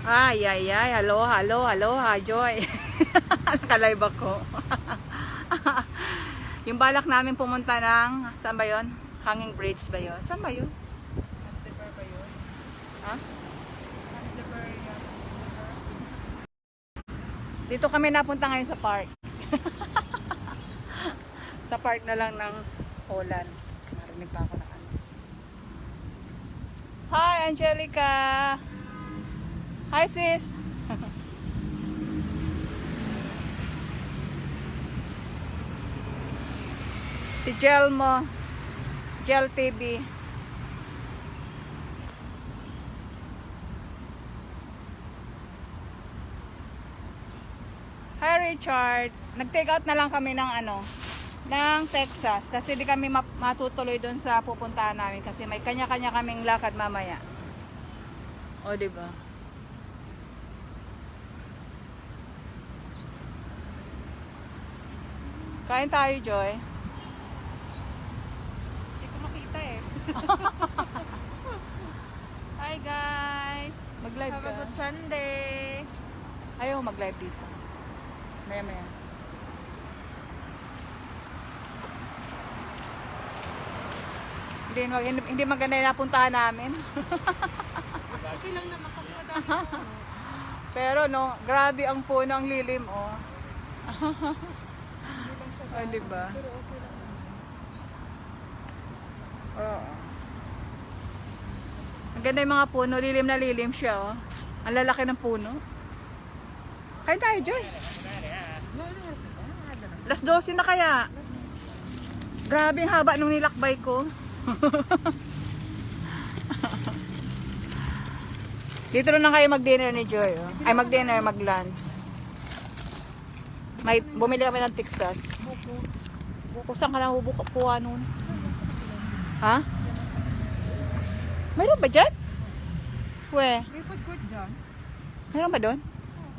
Ay, ay, ay. Hello, hello, hello, ha, Joy. Nakalive ako. Yung balak namin pumunta ng, saan ba yun? Hanging Bridge ba yun? Saan ba yun? Antibar ba yun? Ha? Antibar yan. Dito kami napunta ngayon sa park. Sa park na lang ng Holland. Marinig pa ako na ano. Hi, Angelica! Hi, sis! Si Gel mo. Gel TV. Hi, Richard. Nag-take out na lang kami ng ano, ng Texas kasi di kami matutuloy doon sa pupuntahan namin kasi may kanya-kanya kaming lakad mamaya. O, di ba? Kain tayo, Joy. Hindi ko makita eh. Hi, guys. Mag-live Have ka. a good Sunday. Ayaw mag-live dito. Maya-maya. Hindi maganda yung napuntahan namin. Okay lang naman kasi madami mo. Pero no, grabe ang puno, ang lilim, oh. Hindi lang siya Oh, di ba? pero okay lang naman. Oo. Ang ganda yung mga puno, lilim na lilim siya, oh. Ang lalaki ng puno. Kain tayo, Joy. Alas 12 na kaya. Grabe ang haba nung nilakbay ko. Dito na kayo mag-dinner ni Joy, oh. Ay, mag-dinner, mag-lunch. May bumili kami ng Texas. Buko, saan ka na kuha nun? Ha? Mayroon ba dyan? We, May food court dyan. mayroon ba doon?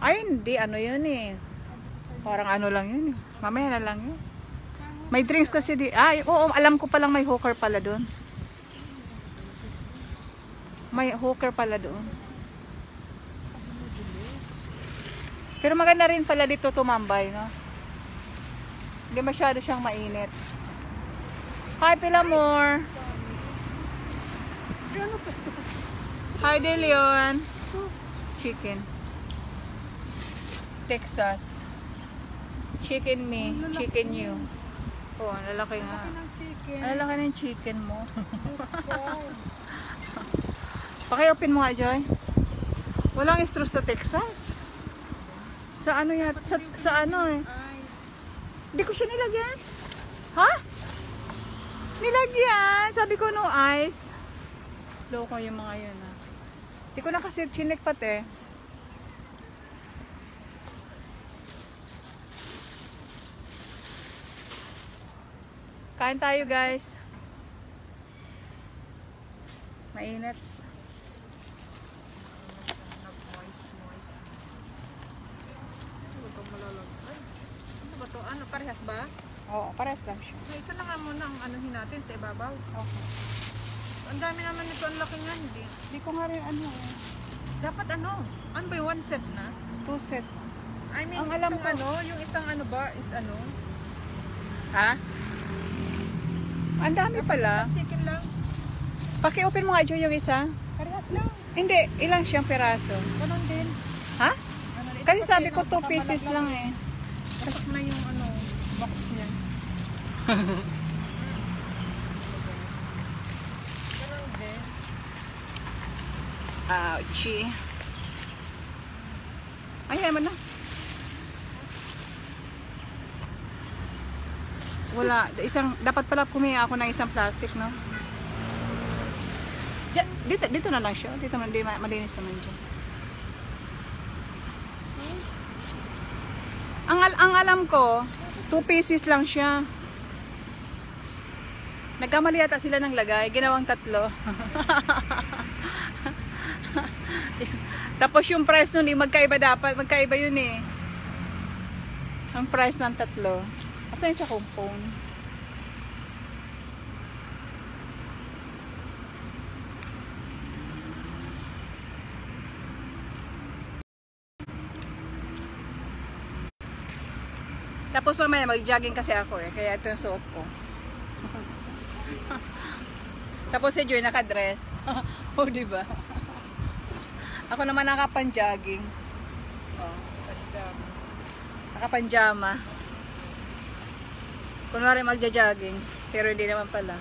Ay, hindi. Ano yun eh. Parang ano lang yun eh. Mamaya na lang yun. May drinks kasi di. Ay, oo, alam ko palang may hooker pala doon. May hooker pala doon. Pero maganda rin pala dito tumambay, no? Hindi masyado siyang mainit. Hi, Pilamor! Hi, De Leon! Chicken. Texas. Chicken me. Chicken you. Oh, ang lalaki nga. Laki ng chicken. Ang lalaki ng chicken mo. Gusto. Paki-open mo nga, Joy. Walang straws sa Texas. Sa ano yan? Sa ano eh? Ice. Hindi ko siya nilagyan. Ha? Nilagyan. Sabi ko no ice. Loko yung mga yun ha. Hindi ko na kasi chinik pati. Kain tayo guys. Mainit. Moist. Ano ba malalag? Ay, ano ba to? Ano, parehas ba? Oo, parehas lang siya. Ito na nga muna ang anuhin natin sa ibabaw. Okay. Ang dami naman nito, ang laki nga, hindi. Hindi ko nga rin ano eh. Dapat ano? Ano ba yung one set na? 2 set. I mean, Ang alam yung ko- ano, yung isang ano ba is ano? Ha? Ang dami pala. Chicken lang. Paki-open mo nga Joy yung isa. Parehas lang. Hindi, ilang siyang piraso. Ganon din. Ha? Ano, ito Kasi sabi ko 2 napakamalag pieces lang eh. Patak na yung ano, box niya. Ganon din. Ouchie. Ayan mo na. Wala. Dapat pala kumiha ako ng isang plastic, no? Dito na lang siya. Dito hindi malinis naman dyan. Ang alam ko, 2 pieces lang siya. Nagkamali yata sila ng lagay. Ginawang 3. Tapos yung price nun, magkaiba dapat. Magkaiba yun eh. Ang price ng 3. Asan yung sa phone? Tapos mamaya mag-jogging kasi ako eh. Kaya ito yung suot ko. Tapos si Joy naka-dress. O, diba? Ako naman nakapan-jogging. Oh, Pajama. nakapanjama. Kunwari magja-jogging. Pero hindi naman pala.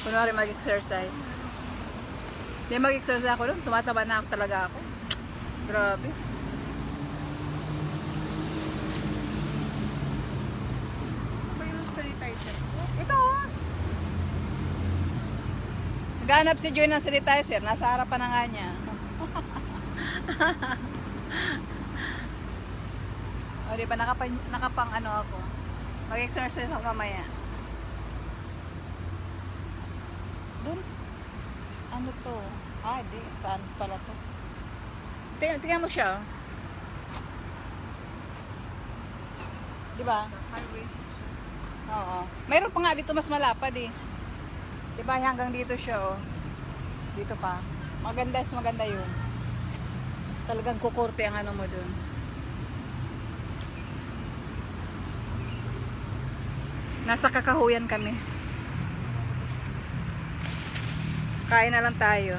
Kunwari mag-exercise. Hindi mag-exercise ako doon. Tumataba na ako talaga ako. Grabe. Ano ba yung sanitizer ko? Ito oh. Naghanap si Joy ng sanitizer. Nasa harapan na nga niya. O diba, nakapang ano ako. Mag-exercise ako mamaya. Doon. Ano to? Ah, di. Saan pala to? Tingnan mo siya. Oh. Diba? High waist siya. Oo. Mayroon pa nga dito mas malapad eh. Diba hanggang dito siya oh. Dito pa. Maganda yun. Talagang kukurte ang ano mo dun. Nasa Kakahuyan kami. Kain na lang tayo.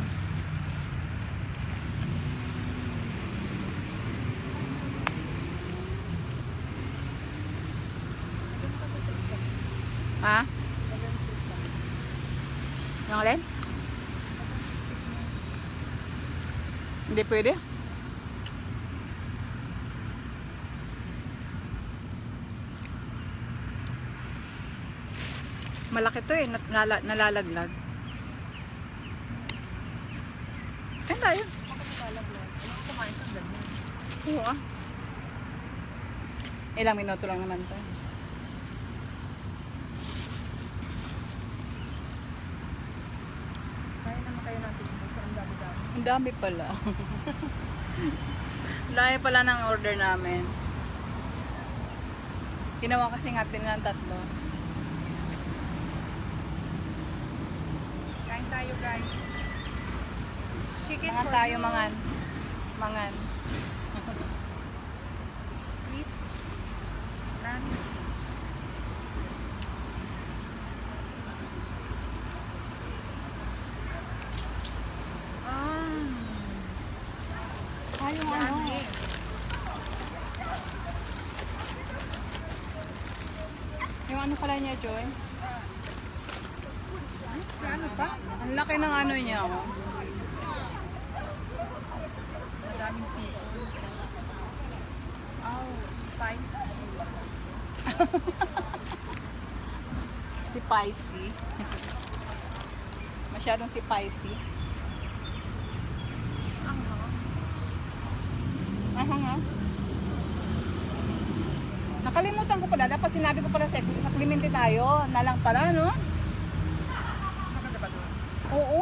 Ha? Yung alin? Hindi pwede. Malaki to eh, nalalaglag. Kain tayo. Makakalaglag. Ano kumain ka ganyan? Oo ah. Ilang minuto lang naman to. Kaya naman kayo natin ito sa ang dami-dami. Ang dami pala. Dami pala ng order namin. Ginawa kasi natin ng 3. Kain tayo guys. Chicken Mangan for tayo, you. mangan. Mangan. Please. Lunch. Tayo ano? Yummy. Yung ano pala niya, Joy? May ano pa? Ang laki ng ano niya, oh. Madaming people. Oh, spice. Si Spicy. Masyadong si Spicy. Aha nga. Nakalimutan ko pala. Dapat sinabi ko pala sa Clemente tayo. Na lang pala, no? Mas maganda ba doon? Oo.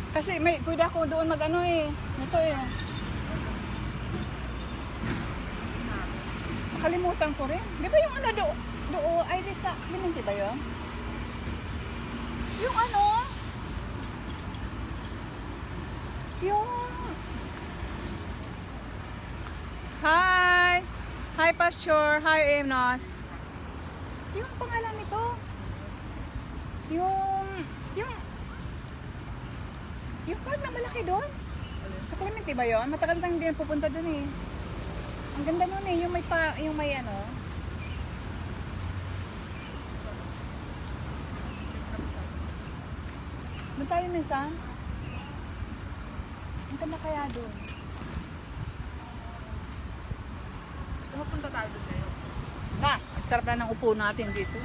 Kasi pwede ako doon mag-ano eh. Ito eh. Nakalimutan ko rin. Di ba yung ano doon? Ay, di sa Clemente ba yun? Yung ano? Yung... Hi! Hi, Pasture! Hi, Emnos! Yung pangalan nito? Yung park na malaki doon? Sa Clemente ba yun? Matagal tayong hindi pupunta doon eh. Ang ganda nun eh, yung may ano. Doon tayo minsan. Ang ganda kaya doon. Pupunta tayo doon ngayon. Na, ang sarap na ng upo natin dito.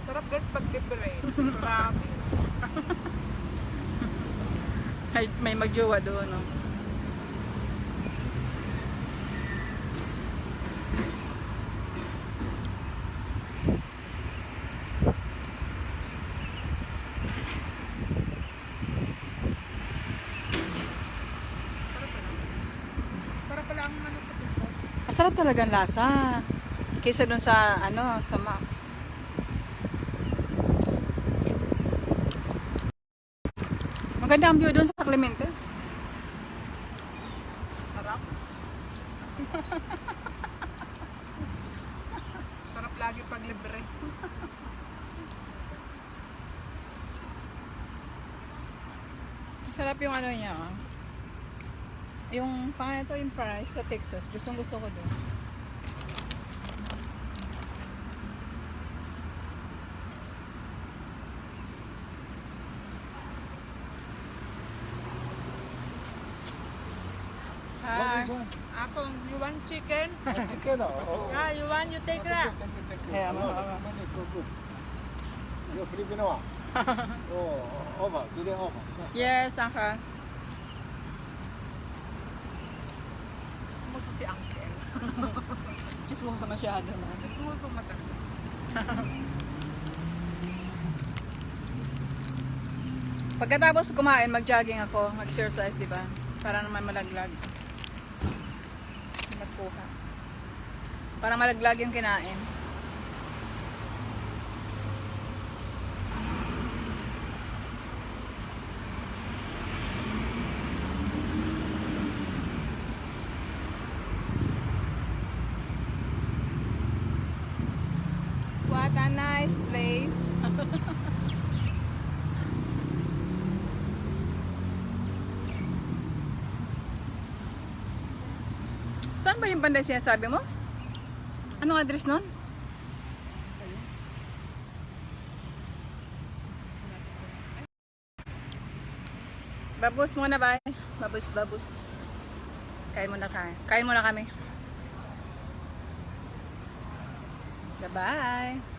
Sarap guys pag libre. Promise. May magjowa doon, no? Sarap pala ang manok sa Texas. Masarap talaga ang lasa. Kaysa doon sa, ano, sa Max. Maganda ang view doon sa Clemente. Sarap. Sarap lagi pag libre. Sarap yung ano niya. Yung pangalan to yung price sa Texas. Gustong gusto ko doon. What is Hi. one? Apple, you want chicken? Chicken? Oh, Yeah, you want, you take that. Thank you, thank you. Yeah, Oh, mama. money, good, good. You're Filipino? Oh, over. Do they over? Yes, Uncle. Smuso si Uncle. Chismoso masyado na. Smuso matanda. Pagkatapos kumain, mag-jogging ako, mag-exercise, di ba? Para naman malaglag. Nagpuha. Para malaglag yung kinain. What a nice place. Saan ba yung banda sinasabi mo? Anong address nun? Babus muna ba? Babus, babus. Kain muna kain. Kain muna kami. Bye-bye.